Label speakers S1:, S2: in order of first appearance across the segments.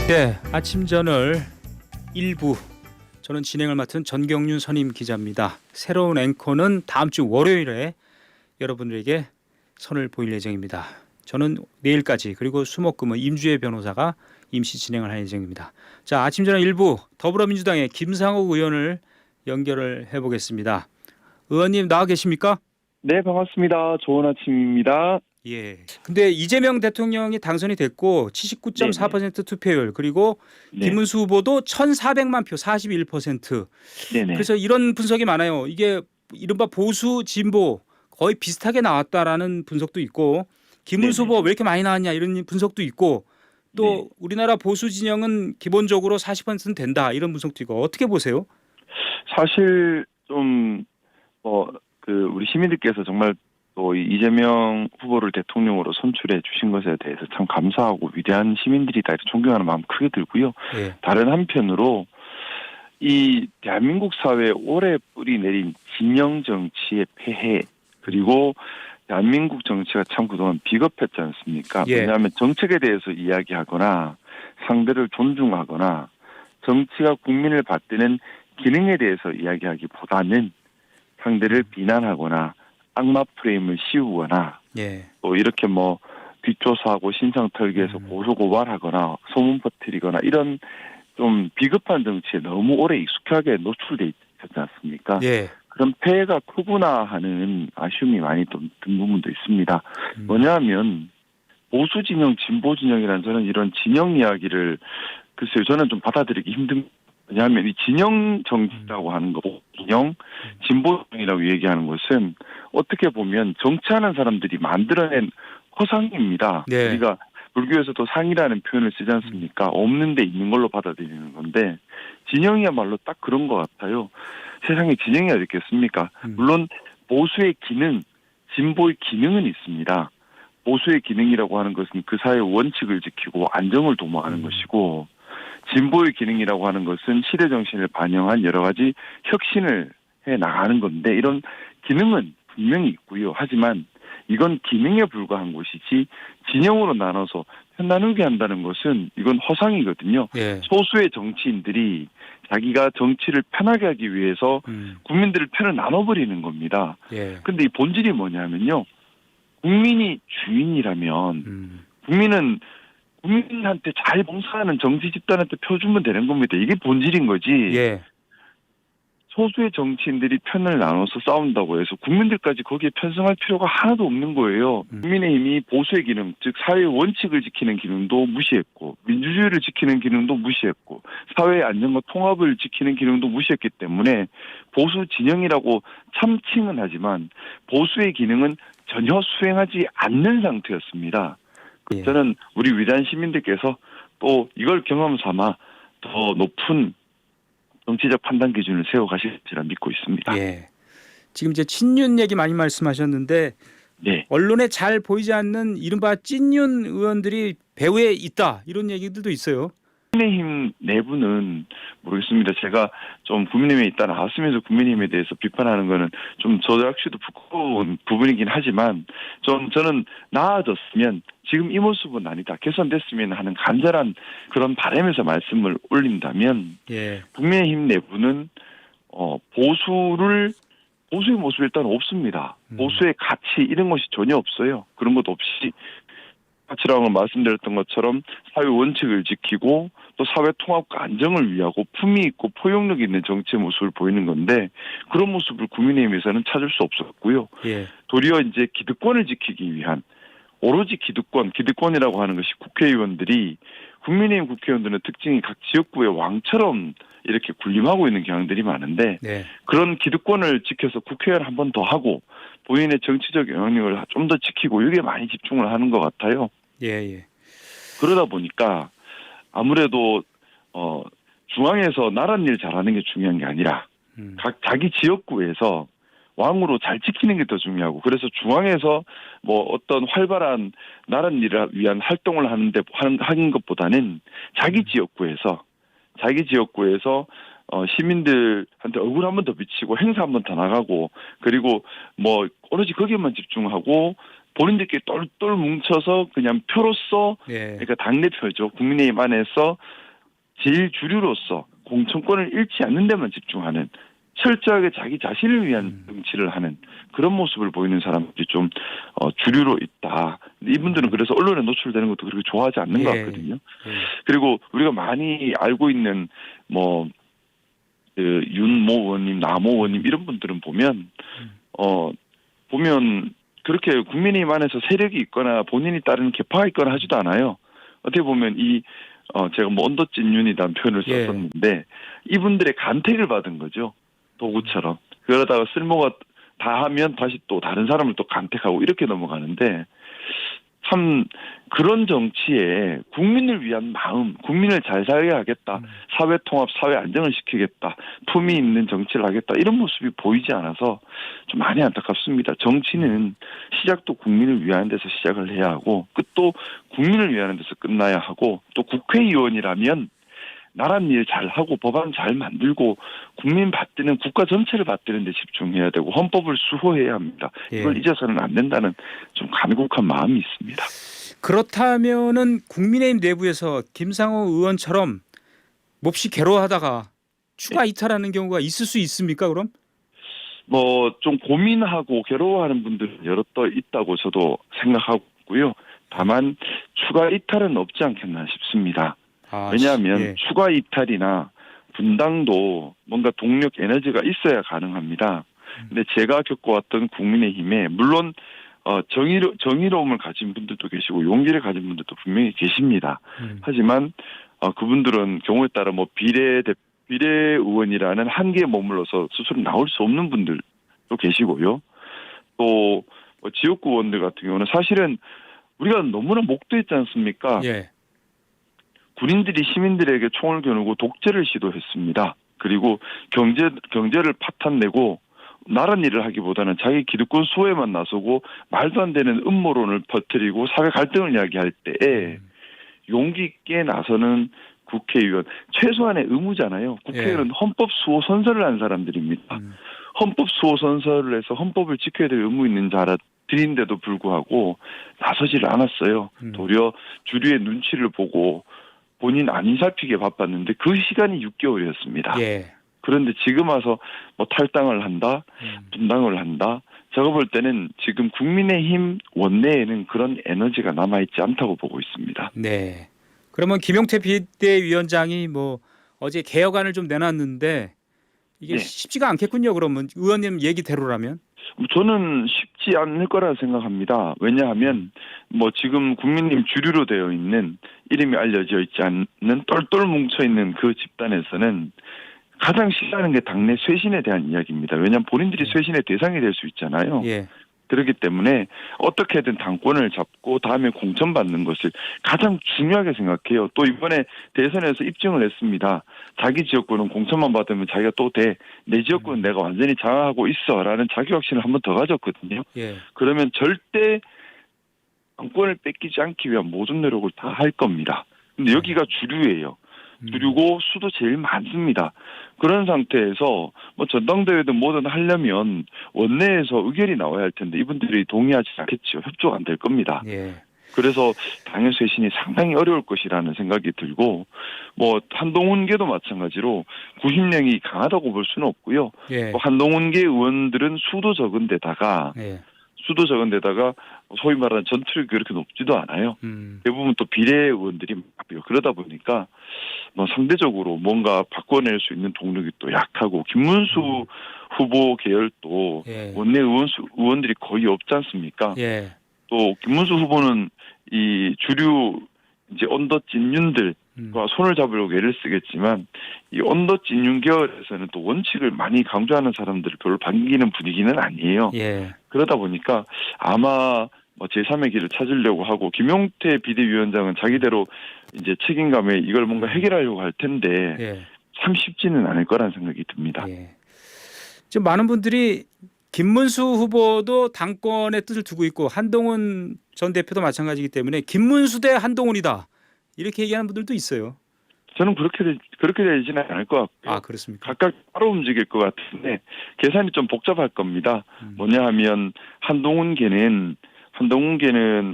S1: 네, 아침저널 1부 저는 진행을 맡은 전경윤 선임 기자입니다. 새로운 앵커는 다음 주 월요일에 여러분들에게 선을 보일 예정입니다. 저는 내일까지 그리고 수목금은 임주혜 변호사가 임시 진행을 할 예정입니다. 자, 아침저널 1부 더불어민주당의 김상욱 의원을 연결을 해보겠습니다. 의원님 나와 계십니까?
S2: 네, 반갑습니다. 좋은 아침입니다.
S1: 예. 근데 이재명 대통령이 당선이 됐고
S2: 네네.
S1: 79.4% 투표율 그리고
S2: 네.
S1: 김문수 후보도 1,400만 표 41%.
S2: 네네.
S1: 그래서 이런 분석이 많아요. 이게 이른바 보수 진보 거의 비슷하게 나왔다라는 분석도 있고 김문수
S2: 네네.
S1: 후보 왜 이렇게 많이 나왔냐 이런 분석도 있고 또
S2: 네.
S1: 우리나라 보수 진영은 기본적으로 40%는 된다 이런 분석도 있고 어떻게 보세요?
S2: 사실 좀 우리 시민들께서 정말 또 이재명 후보를 대통령으로 선출해 주신 것에 대해서 참 감사하고 위대한 시민들이다 이렇게 존경하는 마음 크게 들고요.
S1: 예.
S2: 다른 한편으로 이 대한민국 사회에 오래 뿌리 내린 진영 정치의 폐해 그리고 대한민국 정치가 참 그동안 비겁했지 않습니까?
S1: 예.
S2: 왜냐하면 정책에 대해서 이야기하거나 상대를 존중하거나 정치가 국민을 받드는 기능에 대해서 이야기하기보다는 상대를 비난하거나 악마 프레임을 씌우거나
S1: 예.
S2: 또 이렇게 뒷조사하고 신상털기해서 고소고발하거나 소문 퍼뜨리거나 이런 좀 비겁한 정치에 너무 오래 익숙하게 노출돼 있지 않습니까?
S1: 예.
S2: 그런 폐해가 크구나 하는 아쉬움이 많이 좀 든 부분도 있습니다. 뭐냐면 보수 진영, 진보 진영이라는 저는 이런 진영 이야기를 글쎄요 저는 좀 받아들이기 힘든. 왜냐하면 이 진영 정치라고 하는 거, 진영, 진보정이라고 얘기하는 것은 어떻게 보면 정치하는 사람들이 만들어낸 허상입니다.
S1: 네.
S2: 우리가 불교에서도 상이라는 표현을 쓰지 않습니까? 없는데 있는 걸로 받아들이는 건데 진영이야말로 딱 그런 것 같아요. 세상에 진영이 어디 있겠습니까? 물론 보수의 기능, 진보의 기능은 있습니다. 보수의 기능이라고 하는 것은 그 사회의 원칙을 지키고 안정을 도모하는 것이고 진보의 기능이라고 하는 것은 시대 정신을 반영한 여러 가지 혁신을 해 나가는 건데 이런 기능은 분명히 있고요. 하지만 이건 기능에 불과한 것이지 진영으로 나눠서 편 나누게 한다는 것은 이건 허상이거든요.
S1: 예.
S2: 소수의 정치인들이 자기가 정치를 편하게 하기 위해서 국민들을 편을 나눠버리는 겁니다.
S1: 예.
S2: 근데 이 본질이 뭐냐면요. 국민이 주인이라면 국민한테 잘 봉사하는 정치 집단한테 표 주면 되는 겁니다. 이게 본질인 거지.
S1: 예.
S2: 소수의 정치인들이 편을 나눠서 싸운다고 해서 국민들까지 거기에 편성할 필요가 하나도 없는 거예요. 국민의힘이 보수의 기능, 즉 사회의 원칙을 지키는 기능도 무시했고 민주주의를 지키는 기능도 무시했고 사회의 안정과 통합을 지키는 기능도 무시했기 때문에 보수 진영이라고 참칭은 하지만 보수의 기능은 전혀 수행하지 않는 상태였습니다.
S1: 예.
S2: 저는 우리 위대한 시민들께서 또 이걸 경험 삼아 더 높은 정치적 판단 기준을 세워가실지라 믿고 있습니다.
S1: 예. 지금 이제 친윤 얘기 많이 말씀하셨는데
S2: 네.
S1: 언론에 잘 보이지 않는 이른바 찐윤 의원들이 배후에 있다 이런 얘기들도 있어요.
S2: 국민의힘 내부는 모르겠습니다. 제가 좀 국민의힘에 있다 나왔으면서 국민의힘에 대해서 비판하는 거는 좀 저도 역시도 부끄러운 부분이긴 하지만 좀 저는 나아졌으면 지금 이 모습은 아니다. 개선됐으면 하는 간절한 그런 바람에서 말씀을 올린다면
S1: 예.
S2: 국민의힘 내부는 보수의 모습이 일단 없습니다. 보수의 가치 이런 것이 전혀 없어요. 그런 것 없이 가치라고 말씀드렸던 것처럼 사회 원칙을 지키고 또 사회 통합과 안정을 위하고 품위 있고 포용력 있는 정치의 모습을 보이는 건데 그런 모습을 국민의힘에서는 찾을 수 없었고요.
S1: 예.
S2: 도리어 이제 기득권을 지키기 위한 오로지 기득권이라고 하는 것이 국회의원들이 국민의힘 국회의원들은 특징이 각 지역구의 왕처럼 이렇게 군림하고 있는 경향들이 많은데
S1: 네.
S2: 그런 기득권을 지켜서 국회의원 한 번 더 하고 본인의 정치적 영향력을 좀 더 지키고 이게 많이 집중을 하는 것 같아요.
S1: 예.
S2: 그러다 보니까 아무래도 중앙에서 나란 일 잘하는 게 중요한 게 아니라 각 자기 지역구에서 왕으로 잘 지키는 게 더 중요하고 그래서 중앙에서 어떤 활발한 나란 일을 위한 활동을 하는 것보다는 자기 지역구에서 시민들한테 얼굴 한 번 더 비치고 행사 한 번 더 나가고 그리고 뭐 오로지 거기에만 집중하고 본인들끼리 똘똘 뭉쳐서 그냥 표로서
S1: 예.
S2: 그러니까 당내표죠. 국민의힘 안에서 제일 주류로서 공천권을 잃지 않는 데만 집중하는 철저하게 자기 자신을 위한 정치를 하는 그런 모습을 보이는 사람들이 좀 주류로 있다. 이분들은 그래서 언론에 노출되는 것도 그렇게 좋아하지 않는 것 같거든요. 그리고 우리가 많이 알고 있는 뭐 윤모 의원님, 나모 의원님 이런 분들은 보면 그렇게 국민의힘 안에서 세력이 있거나 본인이 따르는 계파가 있거나 하지도 않아요. 어떻게 보면 제가 뭐 언더찐윤이라는 표현을 썼었는데 이분들의 간택을 받은 거죠. 도구처럼. 그러다가 쓸모가 다 하면 다시 또 다른 사람을 또 간택하고 이렇게 넘어가는데 참 그런 정치에 국민을 위한 마음, 국민을 잘 살게 하겠다, 사회 통합, 사회 안정을 시키겠다, 품위 있는 정치를 하겠다 이런 모습이 보이지 않아서 좀 많이 안타깝습니다. 정치는 시작도 국민을 위하는 데서 시작을 해야 하고 끝도 국민을 위하는 데서 끝나야 하고 또 국회의원이라면 나라 일 잘하고 법안 잘 만들고 국민 받드는 국가 전체를 받드는 데 집중해야 되고 헌법을 수호해야 합니다. 이걸 잊어서는 안 된다는 좀 간곡한 마음이 있습니다.
S1: 그렇다면은 국민의힘 내부에서 김상호 의원처럼 몹시 괴로워하다가 추가 이탈하는 경우가 있을 수 있습니까? 그럼?
S2: 뭐 좀 고민하고 괴로워하는 분들은 여럿 있다고 저도 생각하고 있고요. 다만 추가 이탈은 없지 않겠나 싶습니다. 왜냐하면 추가 이탈이나 분당도 뭔가 동력 에너지가 있어야 가능합니다. 근데 제가 겪어왔던 국민의힘에 물론 정의로움을 가진 분들도 계시고 용기를 가진 분들도 분명히 계십니다. 하지만 그분들은 경우에 따라 뭐 비례의원이라는 한계에 머물러서 스스로 나올 수 없는 분들도 계시고요. 또 지역구 의원들 같은 경우는 사실은 우리가 너무나 목도했지 않습니까? 군인들이 시민들에게 총을 겨누고 독재를 시도했습니다. 그리고 경제를 파탄내고 나란 일을 하기보다는 자기 기득권 수호에만 나서고 말도 안 되는 음모론을 퍼뜨리고 사회 갈등을 이야기할 때에 용기 있게 나서는 국회의원 최소한의 의무잖아요. 국회의원은 헌법 수호 선서를 한 사람들입니다. 헌법 수호 선서를 해서 헌법을 지켜야 될 의무 있는 자들인데도 불구하고 나서지를 않았어요. 도리어 주류의 눈치를 보고 본인 안 인사피기에 바빴는데 그 시간이 6개월이었습니다. 그런데 지금 와서 뭐 탈당을 한다, 분당을 한다. 제가 볼 때는 지금 국민의힘 원내에는 그런 에너지가 남아있지 않다고 보고 있습니다.
S1: 네. 그러면 김용태 비대위원장이 뭐 어제 개혁안을 좀 내놨는데 이게 쉽지가 않겠군요. 그러면 의원님 얘기대로라면.
S2: 저는 쉽지 않을 거라 생각합니다. 왜냐하면 뭐 지금 국민님 주류로 되어 있는 이름이 알려져 있지 않는 똘똘 뭉쳐 있는 그 집단에서는 가장 싫어하는 게 당내 쇄신에 대한 이야기입니다. 왜냐하면 본인들이 쇄신의 대상이 될 수 있잖아요. 그렇기 때문에 어떻게든 당권을 잡고 다음에 공천받는 것을 가장 중요하게 생각해요. 또 이번에 대선에서 입증을 했습니다. 자기 지역구는 공천만 받으면 자기가 또 돼. 내 지역구는 내가 완전히 장악하고 있어라는 자기 확신을 한 번 더 가졌거든요. 그러면 절대 당권을 뺏기지 않기 위한 모든 노력을 다 할 겁니다. 근데 여기가 주류예요. 주류고 수도 제일 많습니다. 그런 상태에서 뭐 전당대회든 뭐든 하려면 원내에서 의결이 나와야 할 텐데 이분들이 동의하지 않겠죠. 협조가 안 될 겁니다. 그래서 당의 쇄신이 상당히 어려울 것이라는 생각이 들고 뭐 한동훈계도 마찬가지로 90명이 강하다고 볼 수는 없고요. 또 한동훈계 의원들은 수도 적은 데다가 소위 말하는 전투력이 그렇게 높지도 않아요. 대부분 또 비례 의원들이 많고요. 그러다 보니까 뭐 상대적으로 뭔가 바꿔낼 수 있는 동력이 또 약하고 김문수 후보 계열도 원내 의원들이 거의 없지 않습니까? 또 김문수 후보는 이 주류 이제 언더찐윤들과 손을 잡으려고 애를 쓰겠지만 이 언더찐윤 계열에서는 또 원칙을 많이 강조하는 사람들을 별로 반기는 분위기는 아니에요. 그러다 보니까 아마 뭐 제3의 길을 찾으려고 하고 김용태 비대위원장은 자기대로 이제 책임감에 이걸 뭔가 해결하려고 할 텐데 참 쉽지는 않을 거라는 생각이 듭니다.
S1: 지금 많은 분들이 김문수 후보도 당권의 뜻을 두고 있고 한동훈 전 대표도 마찬가지이기 때문에 김문수 대 한동훈이다 이렇게 얘기하는 분들도 있어요.
S2: 저는 그렇게 되지는 않을 것 같고요.
S1: 아, 그렇습니까?
S2: 각각 따로 움직일 것 같은데 계산이 좀 복잡할 겁니다. 뭐냐 하면 한동훈계는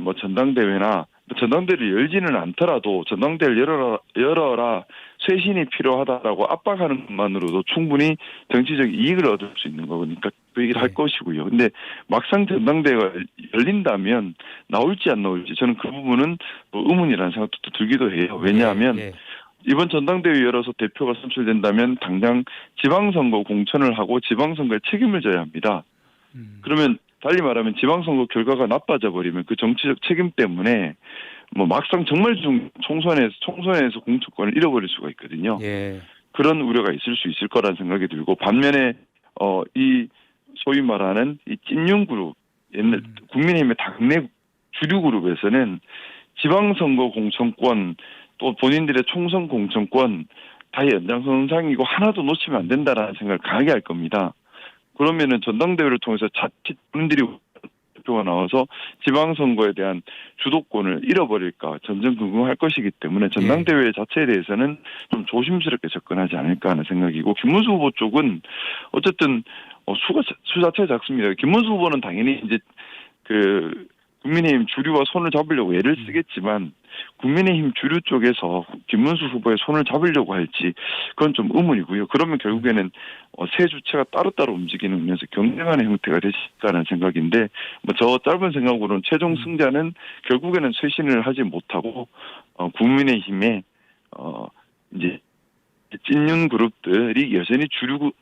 S2: 뭐 전당대회나 전당대회를 열지는 않더라도 전당대회를 열어라 쇄신이 필요하다라고 압박하는 것만으로도 충분히 정치적 이익을 얻을 수 있는 거니까 그 얘기를 할
S1: 네.
S2: 것이고요. 근데 막상 전당대회가 열린다면 나올지 안 나올지 저는 그 부분은 뭐 의문이라는 생각도 들기도 해요. 왜냐하면
S1: 예, 예.
S2: 이번 전당대회 열어서 대표가 선출된다면 당장 지방선거 공천을 하고 지방선거에 책임을 져야 합니다. 그러면 달리 말하면 지방선거 결과가 나빠져 버리면 그 정치적 책임 때문에 뭐 막상 정말 총선에서 공천권을 잃어버릴 수가 있거든요.
S1: 예.
S2: 그런 우려가 있을 수 있을 거라는 생각이 들고 반면에 이 소위 말하는 이 찐윤 그룹 옛날 국민의힘의 당내 주류 그룹에서는 지방선거 공천권 또 본인들의 총선 공천권 다 연장선상이고 하나도 놓치면 안 된다라는 생각을 강하게 할 겁니다. 그러면은 전당대회를 통해서 자칫 본인들이 대표가 나와서 지방선거에 대한 주도권을 잃어버릴까 전전긍긍할 것이기 때문에 전당대회 자체에 대해서는 좀 조심스럽게 접근하지 않을까 하는 생각이고 김문수 후보 쪽은 어쨌든 수 자체가 작습니다. 김문수 후보는 당연히 이제 그 국민의힘 주류와 손을 잡으려고 애를 쓰겠지만 국민의힘 주류 쪽에서 김문수 후보의 손을 잡으려고 할지 그건 좀 의문이고요. 그러면 결국에는 세 주체가 따로따로 움직이는 면에서 경쟁하는 형태가 되지 않을까라는 생각인데 뭐 저 짧은 생각으로는 최종 승자는 결국에는 쇄신을 하지 못하고 국민의힘의 이제 찐윤 그룹들이 여전히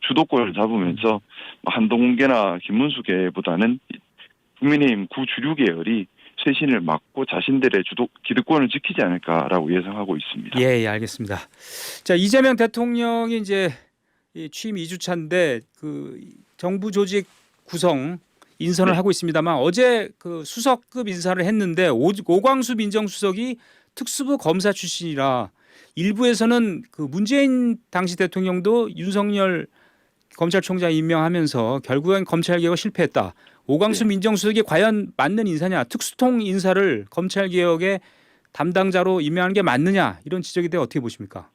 S2: 주도권을 잡으면서 한동훈계나 김문수계보다는 국민의힘 구주류 계열이 쇄신을 막고 자신들의 기득권을 지키지 않을까라고 예상하고 있습니다.
S1: 예, 예, 알겠습니다. 자, 이재명 대통령이 이제 취임 2주차인데 그 정부 조직 구성 인선을
S2: 네.
S1: 하고 있습니다만 어제 그 수석급 인사를 했는데 오광수 민정수석이 특수부 검사 출신이라 일부에서는 그 문재인 당시 대통령도 윤석열 검찰총장 임명하면서 결국엔 검찰개혁 실패했다. 오광수
S2: 네.
S1: 민정수석이 과연 맞는 인사냐? 특수통 인사를 검찰개혁의 담당자로 임명하는 게 맞느냐? 이런 지적에 대해 어떻게 보십니까?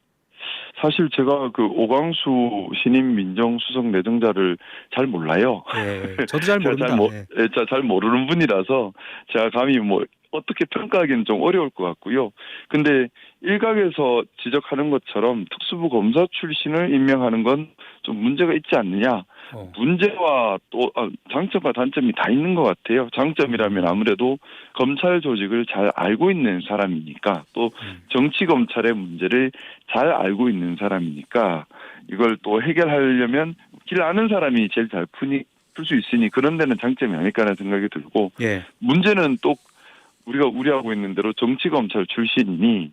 S2: 사실 제가 그 오광수 신임 민정수석 내정자를 잘 몰라요.
S1: 예, 저도 잘
S2: 제가
S1: 모릅니다. 예.
S2: 잘 모르는 분이라서 제가 감히 뭐 어떻게 평가하기는 좀 어려울 것 같고요. 근데 일각에서 지적하는 것처럼 특수부 검사 출신을 임명하는 건 좀 문제가 있지 않느냐. 문제와 또 장점과 단점이 다 있는 것 같아요. 장점이라면 아무래도 검찰 조직을 잘 알고 있는 사람이니까 또 정치 검찰의 문제를 잘 알고 있는 사람이니까 이걸 또 해결하려면 길 아는 사람이 제일 잘 풀 수 있으니 그런 데는 장점이 아닐까라는 생각이 들고
S1: 예.
S2: 문제는 또 우리가 우려하고 있는 대로 정치 검찰 출신이니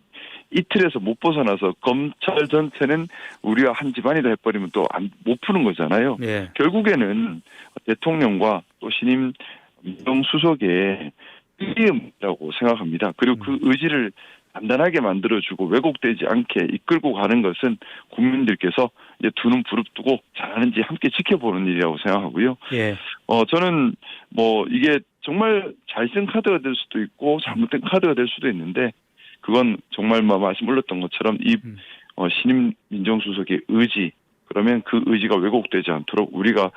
S2: 이틀에서 못 벗어나서 검찰 전체는 우리와 한 집안이다 해버리면 또 못 푸는 거잖아요.
S1: 예.
S2: 결국에는 대통령과 또 신임 민정수석의 의지라고 생각합니다. 그리고 그 의지를 단단하게 만들어주고 왜곡되지 않게 이끌고 가는 것은 국민들께서 이제 두 눈 부릅뜨고 잘하는지 함께 지켜보는 일이라고 생각하고요.
S1: 예.
S2: 저는 뭐 이게 정말 잘 쓴 카드가 될 수도 있고 잘못된 카드가 될 수도 있는데 그건 정말 말씀 올렸던 것처럼 이 신임 민정수석의 의지 그러면 그 의지가 왜곡되지 않도록 우리가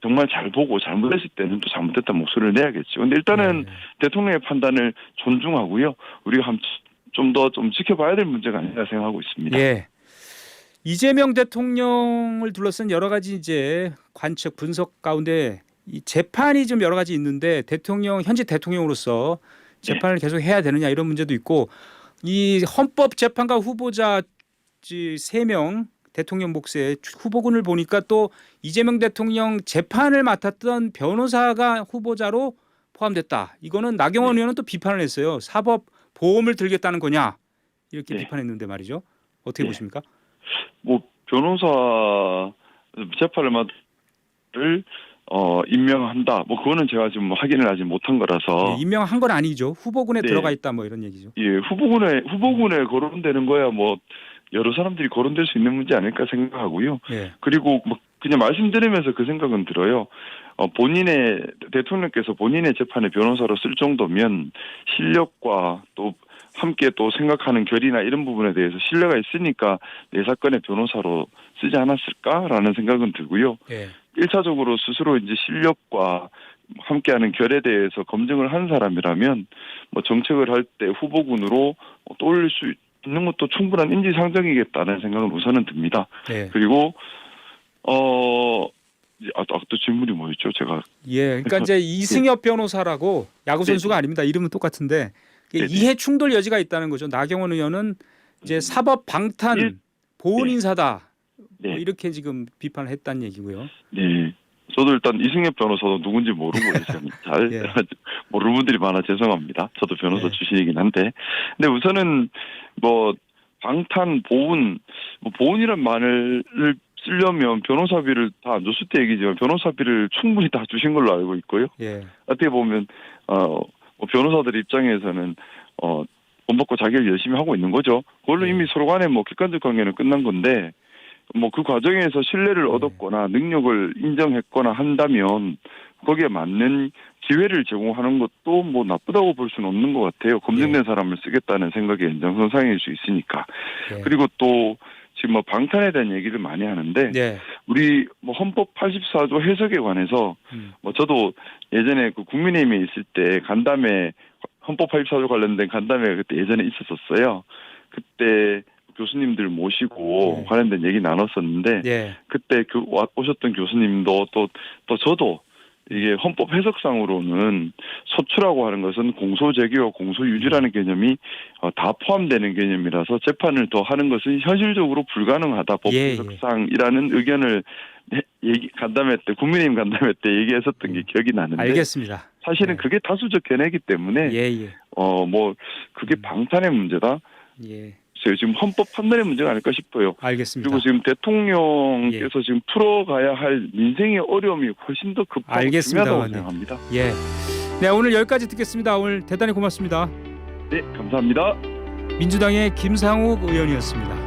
S2: 정말 잘 보고 잘못했을 때는 또 잘못했다는 목소리를 내야겠죠. 근데 일단은 대통령의 판단을 존중하고요. 우리가 좀 더 지켜봐야 될 문제가 아니라 생각하고 있습니다.
S1: 예. 이재명 대통령을 둘러싼 여러 가지 이제 관측 분석 가운데 이 재판이 좀 여러 가지 있는데 현재 대통령으로서 재판을 계속 해야 되느냐 이런 문제도 있고 이 헌법재판관 후보자 3명 대통령 몫의 후보군을 보니까 또 이재명 대통령 재판을 맡았던 변호사가 후보자로 포함됐다. 이거는 나경원 의원은 또 비판을 했어요. 사법 보험을 들겠다는 거냐 이렇게 비판했는데 말이죠. 어떻게 보십니까?
S2: 뭐 변호사 재판을 맡을 임명한다. 뭐 그거는 제가 지금 확인을 아직 못한 거라서.
S1: 임명한 건 아니죠. 후보군에 들어가 있다 뭐 이런 얘기죠.
S2: 예, 후보군에 거론되는 거야 뭐 여러 사람들이 거론될 수 있는 문제 아닐까 생각하고요. 그리고 뭐 그냥 말씀드리면서 그 생각은 들어요. 대통령께서 본인의 재판에 변호사로 쓸 정도면 실력과 또 함께 또 생각하는 결이나 이런 부분에 대해서 신뢰가 있으니까 내 사건의 변호사로 쓰지 않았을까라는 생각은 들고요.
S1: 예.
S2: 1차적으로 스스로 이제 실력과 함께하는 결에 대해서 검증을 한 사람이라면 뭐 정책을 할 때 후보군으로 떠올릴 수 있는 것도 충분한 인지상정이겠다는 생각은 우선은 듭니다.
S1: 예.
S2: 그리고 또 질문이 뭐였죠? 제가
S1: 그러니까 이제 이승엽 변호사라고 야구 선수가 아닙니다. 이름은 똑같은데 이해 충돌 여지가 있다는 거죠. 나경원 의원은 이제 사법 방탄 보훈 인사다. 뭐 이렇게 지금 비판을 했다는 얘기고요.
S2: 네. 저도 일단 이승엽 변호사도 누군지 모르고 잘 모르는 분들이 많아 죄송합니다. 저도 변호사 출신이긴 한데, 근데 우선은 뭐 방탄 보훈, 뭐 보훈이란 말을 쓰려면 변호사비를 다 안 줬을 때 얘기지만 변호사비를 충분히 다 주신 걸로 알고 있고요. 어떻게 보면 뭐 변호사들 입장에서는 돈 받고 자기를 열심히 하고 있는 거죠. 그걸로 이미 서로 간에 뭐 객관적 관계는 끝난 건데, 뭐 그 과정에서 신뢰를 얻었거나 능력을 인정했거나 한다면 거기에 맞는 기회를 제공하는 것도 뭐 나쁘다고 볼 수는 없는 것 같아요. 검증된 사람을 쓰겠다는 생각의 연장선상일 수 있으니까. 그리고 또 지금 뭐 방탄에 대한 얘기를 많이 하는데 우리 뭐 헌법 84조 해석에 관해서 뭐 저도 예전에 그 국민의힘에 있을 때 간담회, 헌법 84조 관련된 간담회가 그때 예전에 있었었어요. 그때 교수님들 모시고 관련된 얘기 나눴었는데 그때 오셨던 교수님도 또 저도 이게 헌법 해석상으로는 소추라고 하는 것은 공소제기와 공소유지라는 개념이 다 포함되는 개념이라서 재판을 더 하는 것은 현실적으로 불가능하다 법 해석상이라는 의견을 간담회 때 국민의힘 간담회 때 얘기했었던 게 기억이 나는데
S1: 알겠습니다.
S2: 사실은 그게 다수적 견해이기 때문에 뭐 그게 방탄의 문제다. 지금 헌법 판단의 문제가 아닐까 싶어요.
S1: 알겠습니다.
S2: 그리고 지금 대통령께서 지금 풀어가야 할 민생의 어려움이 훨씬 더 급하고 중요하다고 생각합니다.
S1: 네, 오늘 여기까지 듣겠습니다. 오늘 대단히 고맙습니다.
S2: 네, 감사합니다.
S1: 민주당의 김상욱 의원이었습니다.